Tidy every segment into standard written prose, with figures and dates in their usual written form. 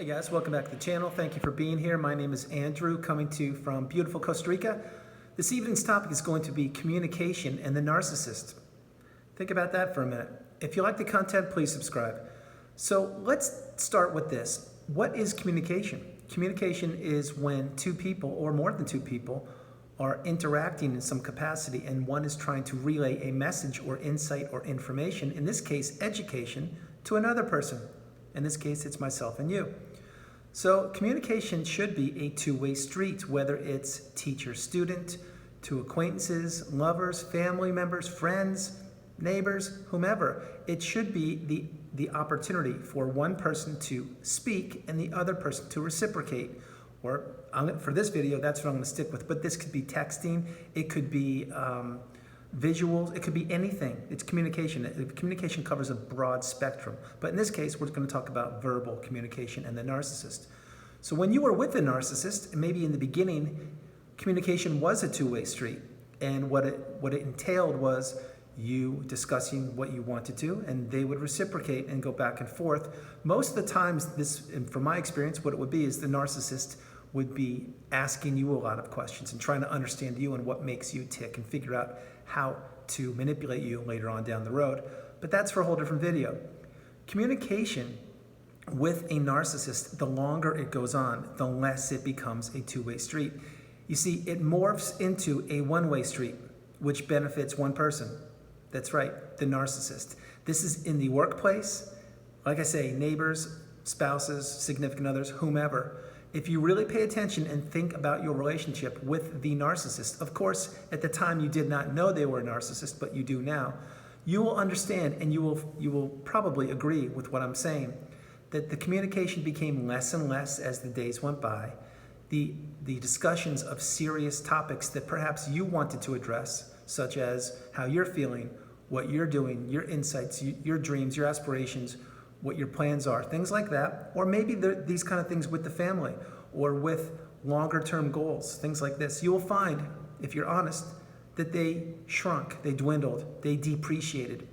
Hey guys, welcome back to the channel. Thank you for being here. My name is Andrew, coming to you from beautiful Costa Rica. This evening's topic is going to be communication and the narcissist. Think about that for a minute. If you like the content, please subscribe. So let's start with this. What is communication? Communication is when two people, or more than two people, are interacting in some capacity and one is trying to relay a message or insight or information, in this case, education, to another person. In this case, it's myself and you. So communication should be a two-way street, whether it's teacher-student, to acquaintances, lovers, family members, friends, neighbors, whomever. It should be the opportunity for one person to speak and the other person to reciprocate. Or for this video, that's what I'm going to stick with. But this could be texting, it could be visuals, it could be anything. It's communication. Communication covers a broad spectrum. But in this case, we're going to talk about verbal communication and the narcissist. So when you were with the narcissist, maybe in the beginning, communication was a two-way street. And what it entailed was you discussing what you want to do, and they would reciprocate and go back and forth. Most of the times, and from my experience, what it would be is the narcissist would be asking you a lot of questions and trying to understand you and what makes you tick and figure out how to manipulate you later on down the road. But that's for a whole different video. Communication with a narcissist, the longer it goes on, the less it becomes a two-way street. You see, it morphs into a one-way street, which benefits one person. That's right, the narcissist. This is in the workplace, like I say, neighbors, spouses, significant others, whomever. If you really pay attention and think about your relationship with the narcissist, of course, at the time you did not know they were a narcissist, but you do now, you will understand and you will probably agree with what I'm saying, that the communication became less and less as the days went by. The discussions of serious topics that perhaps you wanted to address, such as how you're feeling, what you're doing, your insights, your dreams, your aspirations, what your plans are, things like that. Or maybe these kind of things with the family or with longer term goals, things like this. You will find, if you're honest, that they shrunk, they dwindled, they depreciated.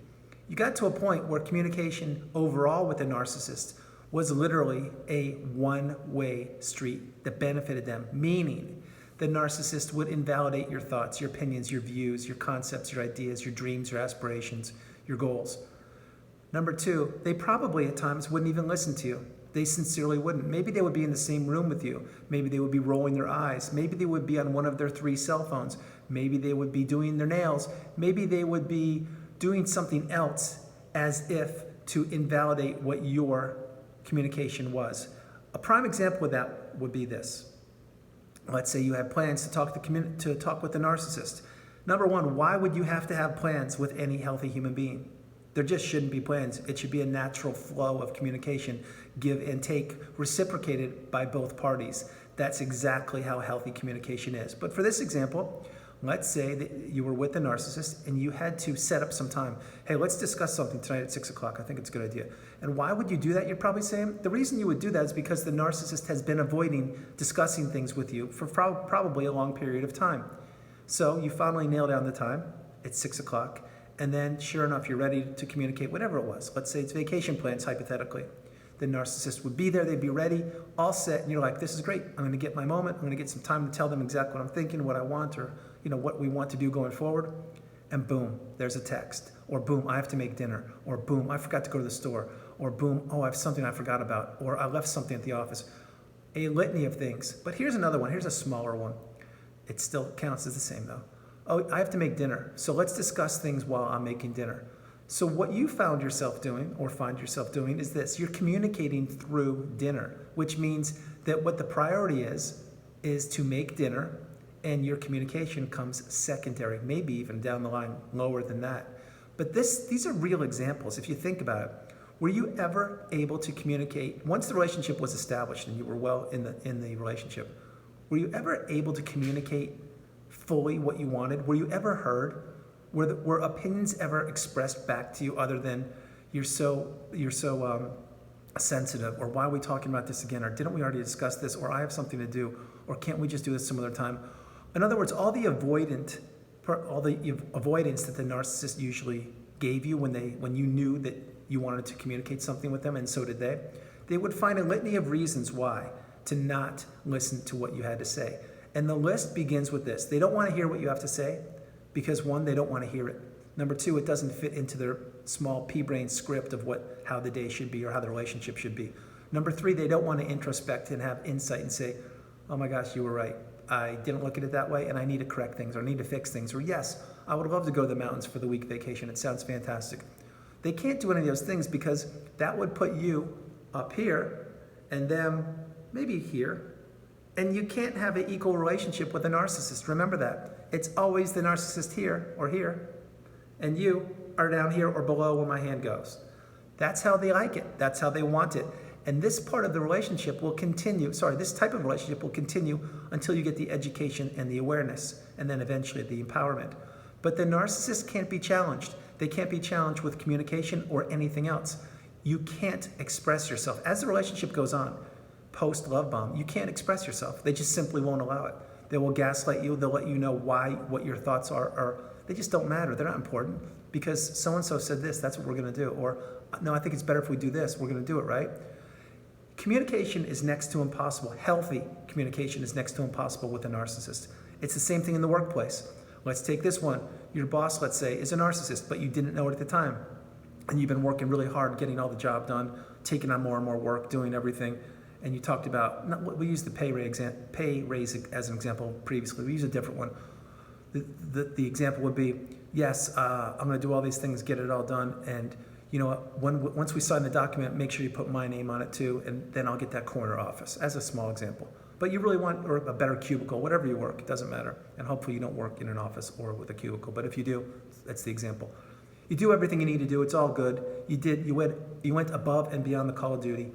You got to a point where communication overall with the narcissist was literally a one-way street that benefited them, meaning the narcissist would invalidate your thoughts, your opinions, your views, your concepts, your ideas, your dreams, your aspirations, your goals. Number two, they probably at times wouldn't even listen to you. They sincerely wouldn't. Maybe they would be in the same room with you. Maybe they would be rolling their eyes. Maybe they would be on one of their 3 cell phones. Maybe they would be doing their nails. Maybe they would be doing something else as if to invalidate what your communication was. A prime example of that would be this. Let's say you have plans to talk with the narcissist. Number one, why would you have to have plans with any healthy human being? There just shouldn't be plans. It should be a natural flow of communication, give and take, reciprocated by both parties. That's exactly how healthy communication is. But for this example, let's say that you were with the narcissist and you had to set up some time. Hey, let's discuss something tonight at 6 o'clock. I think it's a good idea. And why would you do that? You're probably saying the reason you would do that is because the narcissist has been avoiding discussing things with you for probably a long period of time. So you finally nail down the time. It's 6 o'clock. And then, sure enough, you're ready to communicate whatever it was. Let's say it's vacation plans, hypothetically. The narcissist would be there, they'd be ready, all set, and you're like, this is great. I'm gonna get my moment, I'm gonna get some time to tell them exactly what I'm thinking, what I want, or what we want to do going forward. And boom, there's a text. Or boom, I have to make dinner. Or boom, I forgot to go to the store. Or boom, oh, I have something I forgot about. Or I left something at the office. A litany of things. But here's another one, here's a smaller one. It still counts as the same though. Oh, I have to make dinner, so let's discuss things while I'm making dinner. So what you found yourself doing, or find yourself doing, is this. You're communicating through dinner, which means that what the priority is to make dinner, and your communication comes secondary, maybe even down the line lower than that. But these are real examples, if you think about it. Were you ever able to communicate, once the relationship was established and you were well in the relationship, were you ever able to communicate fully what you wanted? Were you ever heard? Were opinions ever expressed back to you other than you're so sensitive, or why are we talking about this again, or didn't we already discuss this, or I have something to do, or can't we just do this some other time? In other words, all the avoidance that the narcissist usually gave you when you knew that you wanted to communicate something with them, and so did they, they would find a litany of reasons why to not listen to what you had to say. And the list begins with this. They don't want to hear what you have to say because, one, they don't want to hear it. Number two, it doesn't fit into their small pea-brain script of how the day should be or how the relationship should be. Number three, they don't want to introspect and have insight and say, oh my gosh, you were right. I didn't look at it that way and I need to correct things or I need to fix things. Or yes, I would love to go to the mountains for the week vacation. It sounds fantastic. They can't do any of those things because that would put you up here and them maybe here. And you can't have an equal relationship with a narcissist. Remember that. It's always the narcissist here or here. And you are down here or below where my hand goes. That's how they like it. That's how they want it. And this part of the relationship will continue, this type of relationship will continue until you get the education and the awareness, and then eventually the empowerment. But the narcissist can't be challenged. They can't be challenged with communication or anything else. You can't express yourself. As the relationship goes on, post-love bomb, you can't express yourself. They just simply won't allow it. They will gaslight you. They'll let you know what your thoughts are, or they just don't matter. They're not important because so-and-so said this, that's what we're going to do. Or, no, I think it's better if we do this. We're going to do it, right? Communication is next to impossible. Healthy communication is next to impossible with a narcissist. It's the same thing in the workplace. Let's take this one. Your boss, let's say, is a narcissist, but you didn't know it at the time. And you've been working really hard, getting all the job done, taking on more and more work, doing everything. And you talked about, we used the pay raise as an example previously. We use a different one. The example would be, yes, I'm going to do all these things, get it all done, and you know what, once we sign the document, make sure you put my name on it too, and then I'll get that corner office, as a small example. But you really want, or a better cubicle, whatever you work, it doesn't matter. And hopefully you don't work in an office or with a cubicle, but if you do, that's the example. You do everything you need to do, it's all good. You went above and beyond the call of duty.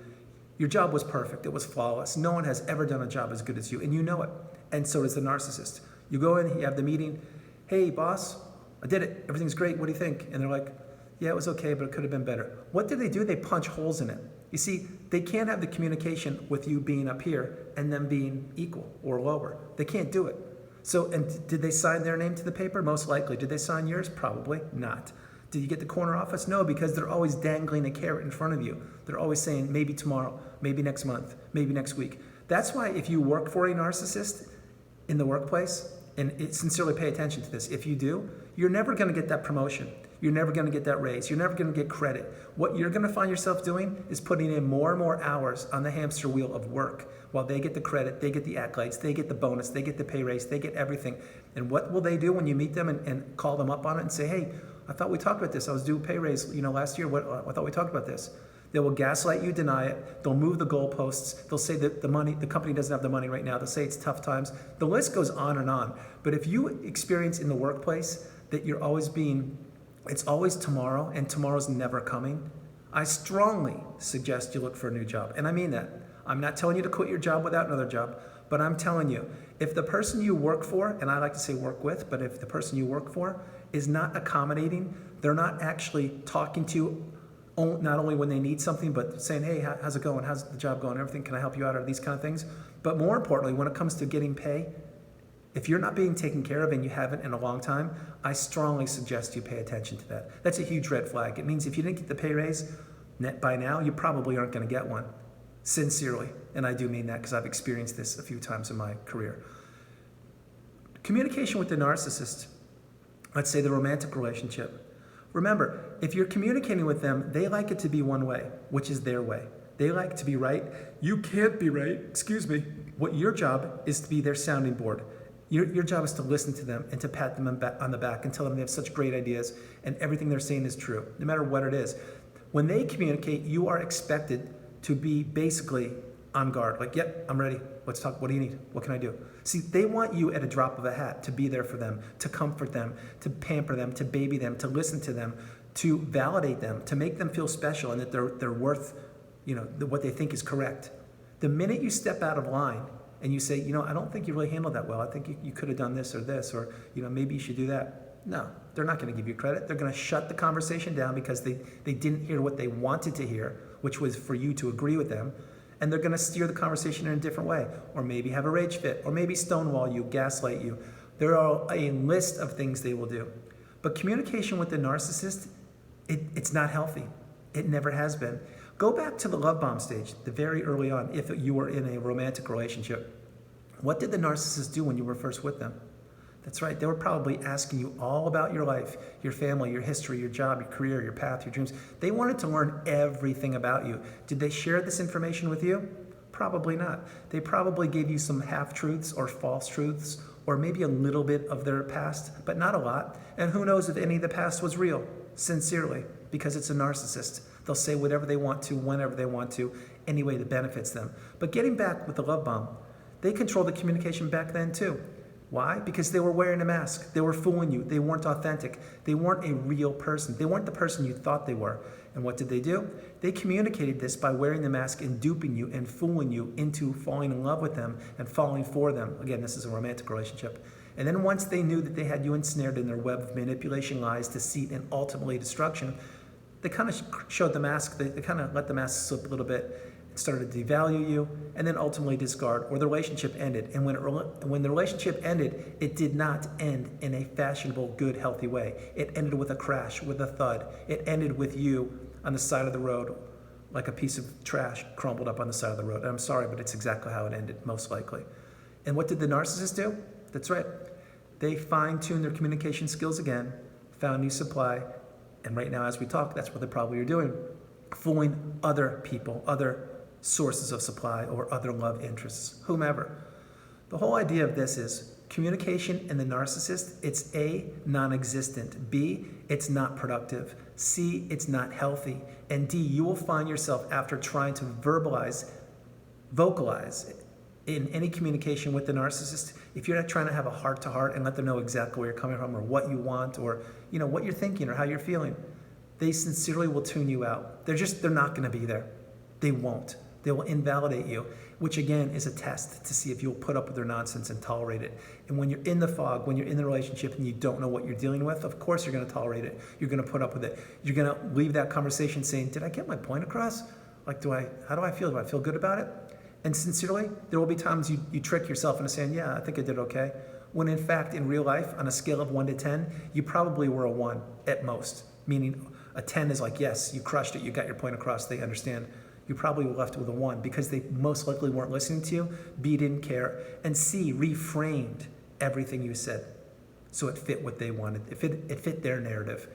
Your job was perfect, it was flawless. No one has ever done a job as good as you, and you know it. And so does the narcissist. You go in, you have the meeting, hey boss, I did it, everything's great, what do you think? And they're like, yeah, it was okay, but it could have been better. What do? They punch holes in it. You see, they can't have the communication with you being up here and them being equal or lower. They can't do it. So, and did they sign their name to the paper? Most likely. Did they sign yours? Probably not. Did you get the corner office? No, because they're always dangling a carrot in front of you. They're always saying, maybe tomorrow, maybe next month, maybe next week. That's why if you work for a narcissist in the workplace, and sincerely pay attention to this, if you do, you're never going to get that promotion. You're never going to get that raise. You're never going to get credit. What you're going to find yourself doing is putting in more and more hours on the hamster wheel of work while they get the credit, they get the accolades, they get the bonus, they get the pay raise, they get everything. And what will they do when you meet them and call them up on it and say, hey, I thought we talked about this. I was due a pay raise, last year. I thought we talked about this. They will gaslight you, deny it. They'll move the goalposts. They'll say that the company doesn't have the money right now. They'll say it's tough times. The list goes on and on. But if you experience in the workplace that it's always tomorrow and tomorrow's never coming, I strongly suggest you look for a new job. And I mean that. I'm not telling you to quit your job without another job, but I'm telling you, if the person you work for, and I like to say work with, but if the person you work for is not accommodating, they're not actually talking to you not only when they need something, but saying, hey, how's it going? How's the job going? Everything, can I help you out? Or these kind of things. But more importantly, when it comes to getting pay, if you're not being taken care of and you haven't in a long time, I strongly suggest you pay attention to that. That's a huge red flag. It means if you didn't get the pay raise by now, you probably aren't going to get one. Sincerely. And I do mean that because I've experienced this a few times in my career. Communication with the narcissist, let's say the romantic relationship. Remember, if you're communicating with them, they like it to be one way, which is their way. They like to be right. You can't be right. Excuse me. What your job is to be their sounding board. Your job is to listen to them and to pat them on the back and tell them they have such great ideas and everything they're saying is true, no matter what it is. When they communicate, you are expected to be basically on guard. Like, yep, I'm ready. Let's talk. What do you need? What can I do? See, they want you at a drop of a hat to be there for them, to comfort them, to pamper them, to baby them, to listen to them, to validate them, to make them feel special and that they're worth, what they think is correct. The minute you step out of line and you say, I don't think you really handled that well. I think you could have done this, or maybe you should do that. No, they're not going to give you credit. They're going to shut the conversation down because they didn't hear what they wanted to hear, which was for you to agree with them. And they're going to steer the conversation in a different way, or maybe have a rage fit, or maybe stonewall you, gaslight you. There are a list of things they will do. But communication with the narcissist, it's not healthy. It never has been. Go back to the love bomb stage, the very early on, if you were in a romantic relationship. What did the narcissist do when you were first with them? That's right, they were probably asking you all about your life, your family, your history, your job, your career, your path, your dreams. They wanted to learn everything about you. Did they share this information with you? Probably not. They probably gave you some half-truths or false truths, or maybe a little bit of their past, but not a lot. And who knows if any of the past was real, sincerely, because it's a narcissist. They'll say whatever they want to, whenever they want to, any way that benefits them. But getting back with the love bomb, they controlled the communication back then too. Why? Because they were wearing a mask. They were fooling you. They weren't authentic. They weren't a real person. They weren't the person you thought they were. And what did they do? They communicated this by wearing the mask and duping you and fooling you into falling in love with them and falling for them. Again, this is a romantic relationship. And then once they knew that they had you ensnared in their web of manipulation, lies, deceit, and ultimately destruction, they kind of showed the mask. They kind of let the mask slip a little bit, started to devalue you, and then ultimately discard, or the relationship ended. And when the relationship ended, it did not end in a fashionable, good, healthy way. It ended with a crash, with a thud. It ended with you on the side of the road, like a piece of trash crumbled up on the side of the road. And I'm sorry, but it's exactly how it ended, most likely. And what did the narcissist do? That's right. They fine-tuned their communication skills again, found new supply, and right now as we talk, that's what they probably are doing. Fooling other people, other sources of supply, or other love interests, whomever. The whole idea of this is communication in the narcissist, it's A, non-existent, B, it's not productive, C, it's not healthy, and D, you will find yourself after trying to vocalize in any communication with the narcissist, if you're not trying to have a heart-to-heart and let them know exactly where you're coming from or what you want or what you're thinking or how you're feeling, they sincerely will tune you out. They're not going to be there. They won't. They will invalidate you, which again is a test to see if you'll put up with their nonsense and tolerate it. And when you're in the fog, when you're in the relationship and you don't know what you're dealing with, of course you're going to tolerate it. You're going to put up with it. You're going to leave that conversation saying, did I get my point across? Like, how do I feel? Do I feel good about it? And sincerely, there will be times you trick yourself into saying, yeah, I think I did okay. When in fact, in real life, on a scale of 1 to 10, you probably were a 1 at most. Meaning a 10 is like, yes, you crushed it. You got your point across. They understand. You probably were left with a 1 because they most likely weren't listening to you, B, didn't care, and C, reframed everything you said so it fit what they wanted. It fit their narrative.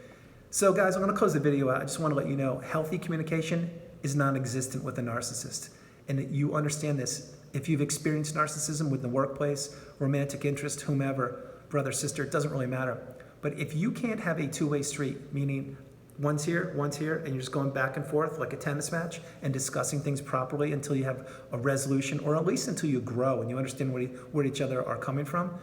So guys, I'm going to close the video out. I just want to let you know healthy communication is non-existent with a narcissist. And that you understand this. If you've experienced narcissism with the workplace, romantic interest, whomever, brother, sister, it doesn't really matter. But if you can't have a two-way street, meaning one's here, and you're just going back and forth like a tennis match and discussing things properly until you have a resolution, or at least until you grow and you understand where each other are coming from,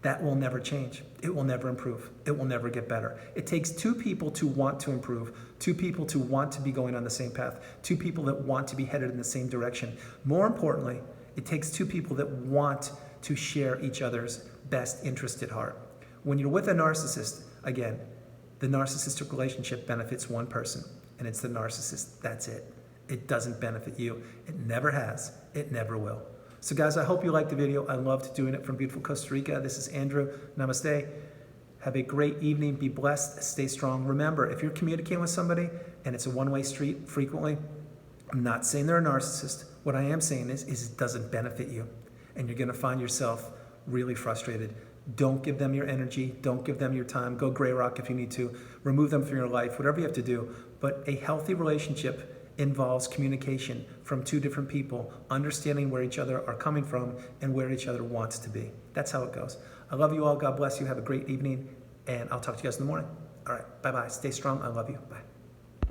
that will never change. It will never improve. It will never get better. It takes two people to want to improve, two people to want to be going on the same path, two people that want to be headed in the same direction. More importantly, it takes two people that want to share each other's best interest at heart. When you're with a narcissist, again, the narcissistic relationship benefits one person, and it's the narcissist. That's it. It doesn't benefit you. It never has. It never will. So guys, I hope you liked the video. I loved doing it from beautiful Costa Rica. This is Andrew. Namaste. Have a great evening. Be blessed. Stay strong. Remember, if you're communicating with somebody and it's a one-way street frequently, I'm not saying they're a narcissist. What I am saying is it doesn't benefit you, and you're going to find yourself really frustrated. Don't give them your energy. Don't give them your time. Go gray rock if you need to. Remove them from your life, whatever you have to do. But a healthy relationship involves communication from two different people, understanding where each other are coming from and where each other wants to be. That's how it goes. I love you all. God bless you. Have a great evening, and I'll talk to you guys in the morning. All right. Bye-bye. Stay strong. I love you. Bye.